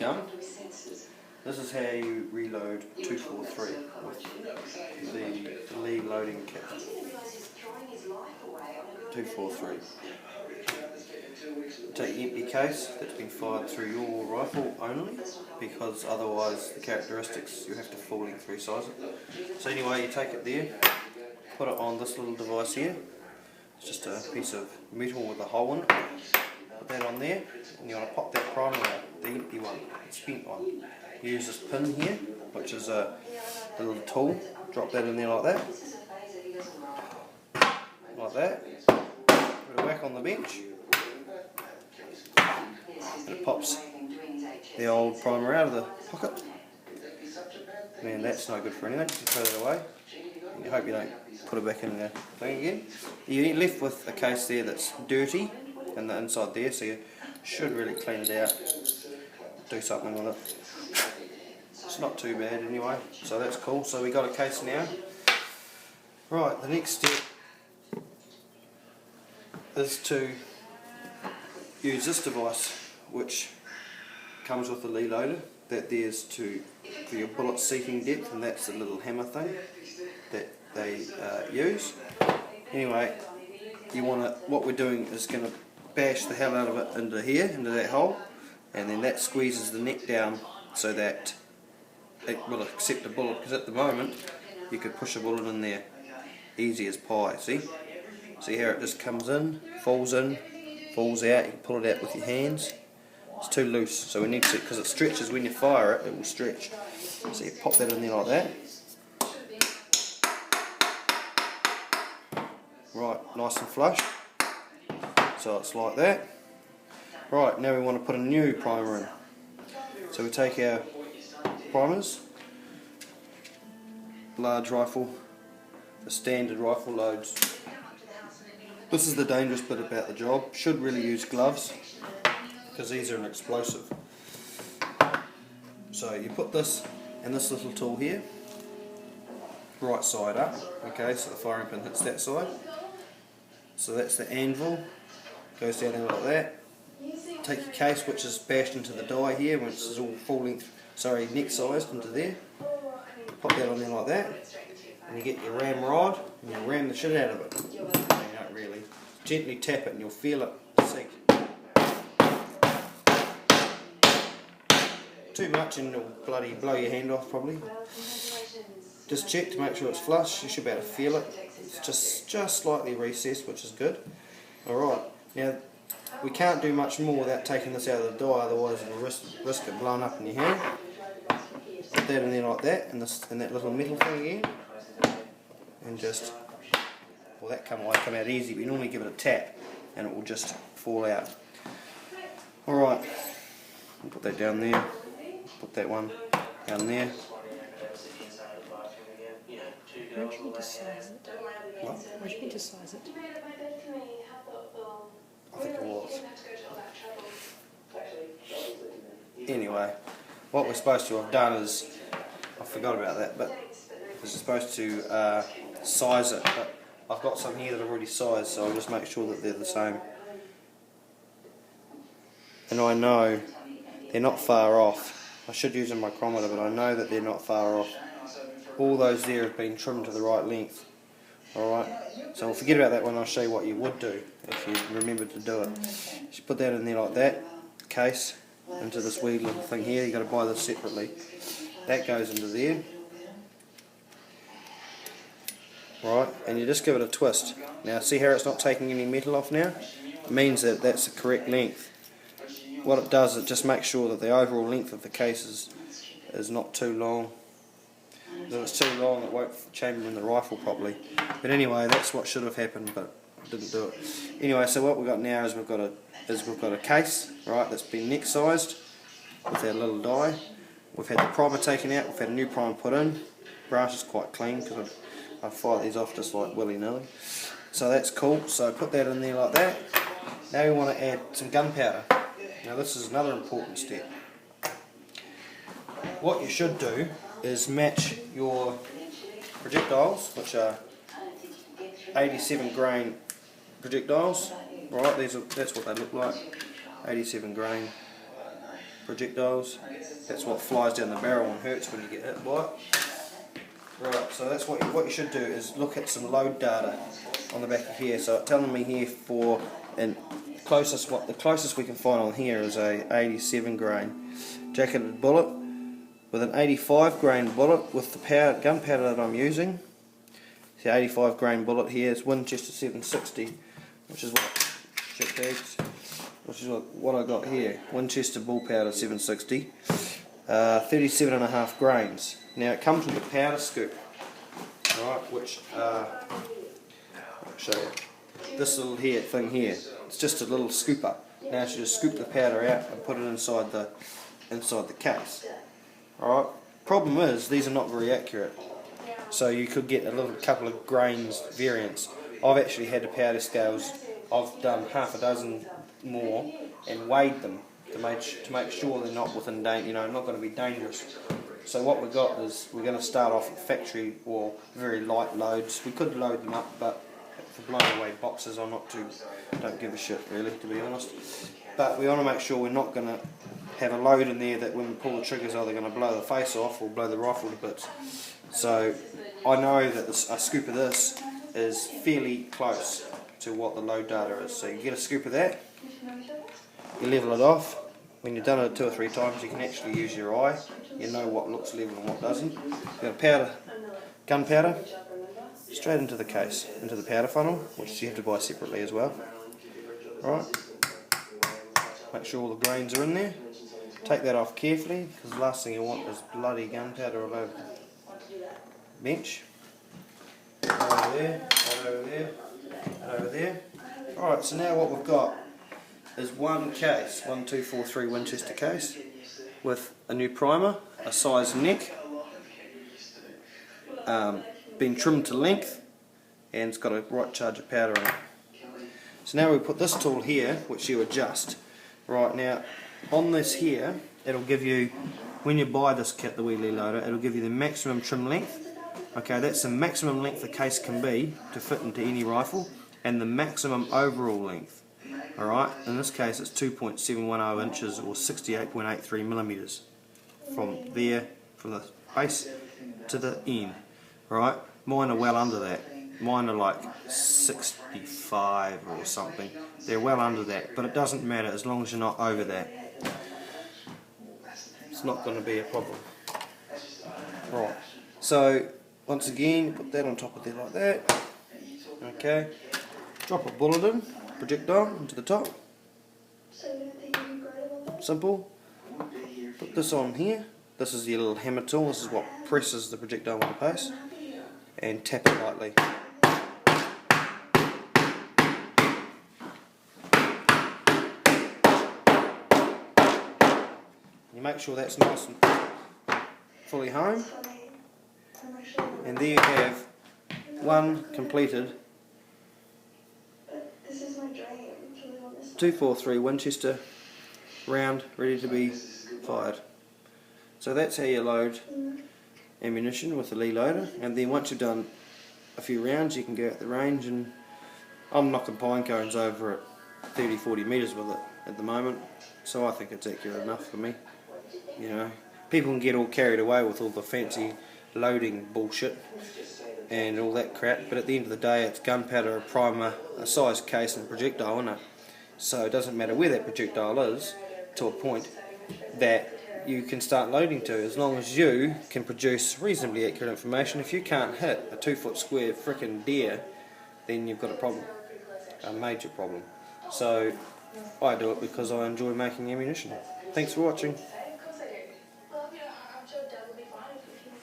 gun. This is how you reload 243 with the Lee loading kit. 243. Take the empty case that's been fired through your rifle only, because otherwise the characteristics you have to full length resize it. So anyway, you take it there, put it on this little device here. It's just a piece of metal with a hole in it. Put that on there, and you want to pop that primer out, the empty one, the spent one. Use this pin here, which is a little tool. Drop that in there like that. Like that. Put it back on the bench. And it pops the old primer out of the pocket. Man, that's no good for anything. You throw that away. You hope you don't put it back in the thing again. You're left with a case there that's dirty and the inside there, so you should really clean it out. Do something with it. It's not too bad anyway, so that's cool. So we got a case now. Right, the next step is to use this device, which comes with the Lee loader. That there's for your bullet seeking depth, and that's the little hammer thing that they use. Anyway, what we're doing is going to bash the hell out of it into here, into that hole, and then that squeezes the neck down so that it will accept a bullet, because at the moment you could push a bullet in there easy as pie. See how it just comes in, falls out, you can pull it out with your hands. It's too loose, so we need to, because it stretches when you fire it, it will stretch. So you pop that in there like that. Right, nice and flush. So it's like that. Right, now we want to put a new primer in. So we take our primers, large rifle, the standard rifle loads. This is the dangerous bit about the job. Should really use gloves, because these are an explosive. So you put this and this little tool here, right side up, okay, so the firing pin hits that side. So that's the anvil, goes down there like that. Take your case, which is bashed into the die here, which is all neck sized into there. Pop that on there like that, and you get your ram rod, and you ram the shit out of it. You don't really. Gently tap it and you'll feel it sink. Too much and it'll bloody blow your hand off probably. Just check to make sure it's flush. You should be able to feel it. It's just slightly recessed, which is good. Alright, now we can't do much more without taking this out of the die, otherwise you'll risk it blowing up in your hand. Put that in there like that, and that little metal thing again, and just, well, that come out easy. We normally give it a tap and it will just fall out. Alright, put that down there, put that one down there. Where do you need to size it? What? Where do you need to size it? I think it was. Anyway, what we're supposed to have done is, I forgot about that, but we're supposed to size it, but I've got some here that I've already sized, so I'll just make sure that they're the same. And I know they're not far off. I should use a micrometer, but I know that they're not far off. All those there have been trimmed to the right length. Alright, so we'll forget about that one. I'll show you what you would do if you remembered to do it. You put that in there like that, case, into this wee little thing here. You've got to buy this separately. That goes into there. Right, and you just give it a twist. Now see how it's not taking any metal off now? It means that that's the correct length. What it does, it just makes sure that the overall length of the case is not too long. If it's too long, it won't chamber in the rifle properly. But anyway, that's what should have happened, but I didn't do it. Anyway, so what we've got now is we've got a case, right, that's been neck sized with our little die. We've had the primer taken out, we've had a new primer put in. Brass is quite clean because I fire these off just like willy-nilly. So that's cool. So put that in there like that. Now we want to add some gunpowder. Now this is another important step. What you should do is match your projectiles, which are 87 grain projectiles. Right, that's what they look like. 87 grain. projectiles. That's what flies down the barrel and hurts when you get hit by it. Right, so that's what you should do is look at some load data on the back of here. So it's telling me here for the closest we can find on here is a 87 grain jacketed bullet with an 85 grain bullet with the gunpowder that I'm using. The 85 grain bullet here is Winchester 760, which is what I got here. Winchester bull powder 760, 37.5 grains. Now it comes with a powder scoop, right? Which I'll show you. This little thing here, it's just a little scooper. Now you just scoop the powder out and put it inside the case. Alright. Problem is these are not very accurate, so you could get a couple of grains variance. I've actually had the powder scales. I've done half a dozen more and weighed them to make sure they're not within not going to be dangerous. So what we've got is we're going to start off at factory or very light loads. We could load them up, but for blown away boxes I don't give a shit really, to be honest. But we want to make sure we're not going to have a load in there that when we pull the triggers either going to blow the face off or blow the rifle to bits. So I know that a scoop of this is fairly close to what the load data is. So you get a scoop of that, you level it off. When you've done it 2 or 3 times you can actually use your eye. You know what looks level and what doesn't. You've got gunpowder, straight into the case, into the powder funnel, which you have to buy separately as well. Right. Make sure all the grains are in there. Take that off carefully, because the last thing you want is bloody gunpowder all over the bench. Over there, over there, over there. Alright, so now what we've got is one case, 1243 Winchester case, with a new primer, a size neck, been trimmed to length, and it's got a right charge of powder in it. So now we put this tool here, which you adjust. Right, now on this here, it'll give you, when you buy this kit, the wheelie loader, it'll give you the maximum trim length. Okay, that's the maximum length the case can be to fit into any rifle, and the maximum overall length. Alright, in this case it's 2.710 inches or 68.83 millimeters from the base to the end. Alright, mine are well under that. Mine are like 65 or something. They're well under that, but it doesn't matter as long as you're not over that. It's not going to be a problem. Right, so once again, put that on top of there like that. Okay, drop a bullet in, projectile into the top. Simple. Put this on here. This is your little hammer tool. This is what presses the projectile into place. And tap it lightly. You make sure that's nice and fully home. And there you have one completed 243 Winchester round ready to be fired. So that's how you load ammunition with the Lee loader, and then once you've done a few rounds you can go out the range, and I'm knocking pine cones over at 30-40 metres with it at the moment, so I think it's accurate enough for me. You know, people can get all carried away with all the fancy loading bullshit and all that crap, but at the end of the day it's gunpowder, a primer, a size case and a projectile in it. So it doesn't matter where that projectile is to a point that you can start loading to, as long as you can produce reasonably accurate information. If you can't hit a 2-foot square frickin' deer, then you've got a problem, a major problem. So I do it because I enjoy making ammunition. Thanks for watching.